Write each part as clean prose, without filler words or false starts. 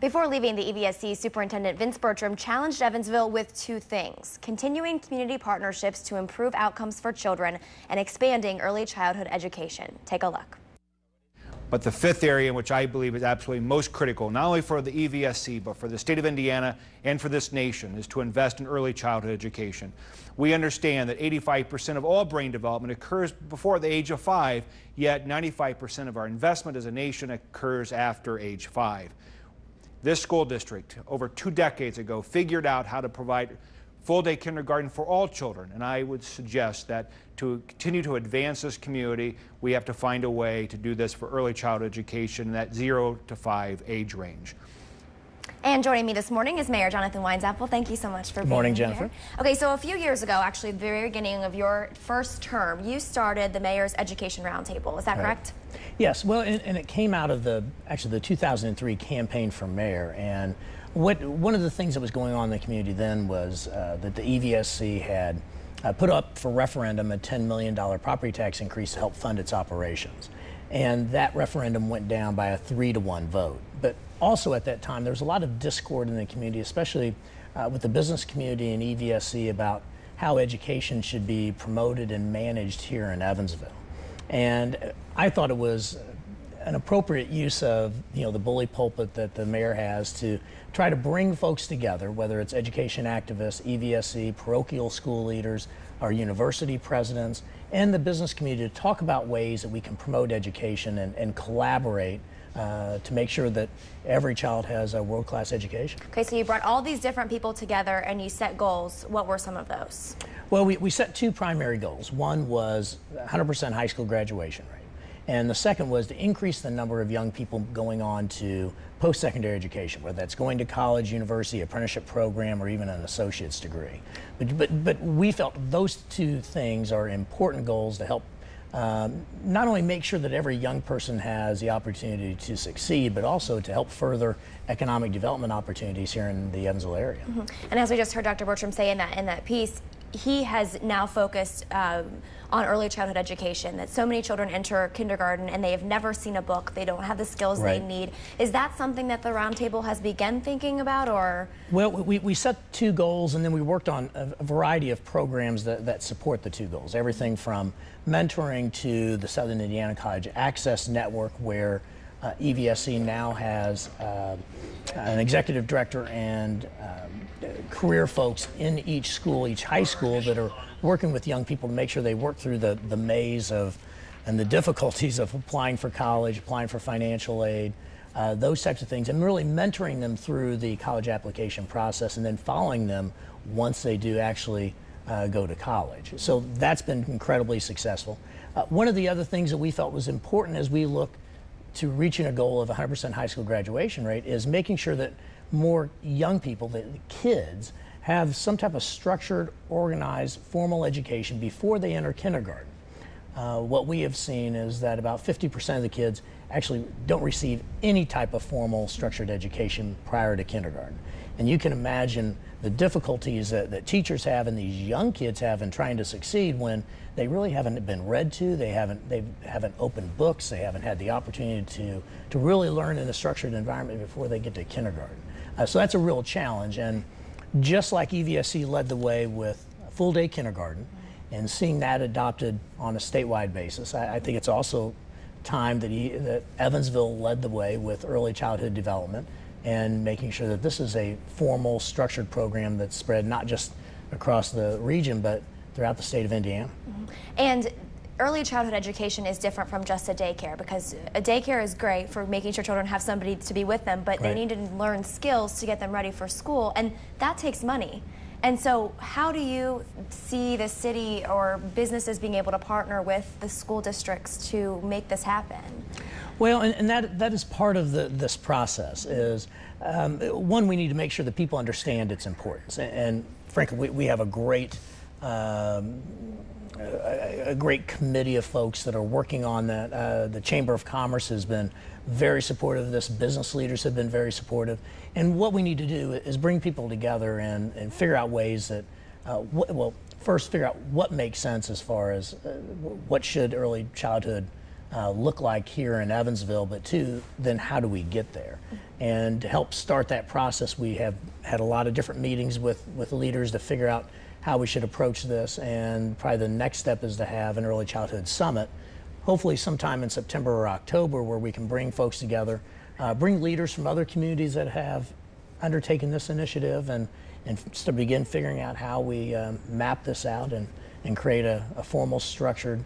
Before leaving the EVSC, Superintendent Vince Bertram challenged Evansville with two things: continuing community partnerships to improve outcomes for children and expanding early childhood education. Take a look. But the fifth area, in which I believe is absolutely most critical, not only for the EVSC, but for the state of Indiana and for this nation, is to invest in early childhood education. We understand that 85% of all brain development occurs before the age of 5, yet 95% of our investment as a nation occurs after age 5. This school district, over 2 decades ago, figured out how to provide full-day kindergarten for all children, and I would suggest that to continue to advance this community, we have to find a way to do this for early childhood education in that 0 to 5 age range. And joining me this morning is Mayor Jonathan Weinzapfel. Thank you so much for being here. Good morning, Jennifer. Okay, so a few years ago, actually, the very beginning of your first term, you started the Mayor's Education Roundtable. Is that correct? Yes. Well, and it came out of the 2003 campaign for mayor. And one of the things that was going on in the community then was that the EVSC had put up for referendum a $10 million property tax increase to help fund its operations. And that referendum went down by a 3-to-1 vote. But also at that time, there was a lot of discord in the community, especially with the business community and EVSC, about how education should be promoted and managed here in Evansville. And I thought it was an appropriate use of the bully pulpit that the mayor has to try to bring folks together, whether it's education activists, EVSC, parochial school leaders, our university presidents, and the business community to talk about ways that we can promote education and collaborate to make sure that every child has a world-class education. Okay, so you brought all these different people together and you set goals. What were some of those? Well, we set 2 primary goals. One was 100% high school graduation rate. And the second was to increase the number of young people going on to post-secondary education, whether that's going to college, university, apprenticeship program, or even an associate's degree. But we felt those 2 things are important goals to help not only make sure that every young person has the opportunity to succeed, but also to help further economic development opportunities here in the Evansville area. And as we just heard Dr. Bertram say in that piece, he has now focused on early childhood education, that so many children enter kindergarten and they have never seen a book, they don't have the skills they need. Is that something that the Roundtable has begun thinking about, or? Well, we set 2 goals, and then we worked on a variety of programs that support the 2 goals. Everything from mentoring to the Southern Indiana College Access Network, where EVSC now has an executive director and career folks in each school, each high school, that are working with young people to make sure they work through the maze of and the difficulties of applying for college, applying for financial aid, those types of things, and really mentoring them through the college application process and then following them once they do actually go to college. So that's been incredibly successful. One of the other things that we felt was important as we look to reaching a goal of 100% high school graduation rate is making sure that more young people, the kids, have some type of structured, organized, formal education before they enter kindergarten. What we have seen is that about 50% of the kids actually don't receive any type of formal structured education prior to kindergarten. And you can imagine the difficulties that teachers have and these young kids have in trying to succeed when they really haven't been read to, they haven't opened books, they haven't had the opportunity to really learn in a structured environment before they get to kindergarten. So that's a real challenge, and just like EVSC led the way with full-day kindergarten and seeing that adopted on a statewide basis, I think it's also time that Evansville led the way with early childhood development and making sure that this is a formal, structured program that's spread not just across the region, but throughout the state of Indiana. And early childhood education is different from just a daycare, because a daycare is great for making sure children have somebody to be with them, but they need to learn skills to get them ready for school, and that takes money. And so how do you see the city or businesses being able to partner with the school districts to make this happen? Well, and that is part of this process is, one, we need to make sure that people understand its importance. And frankly, we have a great committee of folks that are working on that. The Chamber of Commerce has been very supportive of this. Business leaders have been very supportive. And what we need to do is bring people together and figure out ways that, first figure out what makes sense as far as what should early childhood look like here in Evansville, but two, then how do we get there? And to help start that process, we have had a lot of different meetings with leaders to figure out how we should approach this, and probably the next step is to have an early childhood summit, hopefully sometime in September or October, where we can bring folks together, bring leaders from other communities that have undertaken this initiative, and to begin figuring out how we map this out and create a formal, structured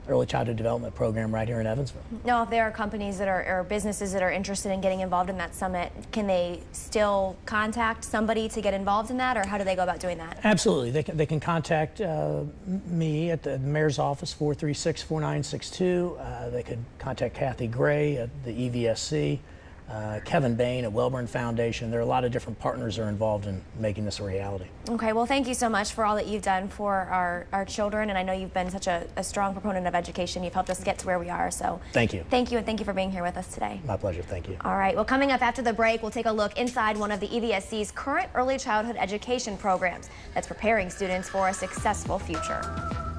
early childhood development program right here in Evansville. Now, if there are companies that or businesses that are interested in getting involved in that summit, can they still contact somebody to get involved in that, or how do they go about doing that? Absolutely. They can contact me at the mayor's office, 436-4962. They could contact Kathy Gray at the EVSC. Kevin Bain at Wellborn Foundation. There are a lot of different partners that are involved in making this a reality. Okay, well, thank you so much for all that you've done for our children, and I know you've been such a strong proponent of education. You've helped us get to where we are, so thank you. Thank you, and thank you for being here with us today. My pleasure, thank you. All right, well, coming up after the break, we'll take a look inside one of the EVSC's current early childhood education programs that's preparing students for a successful future.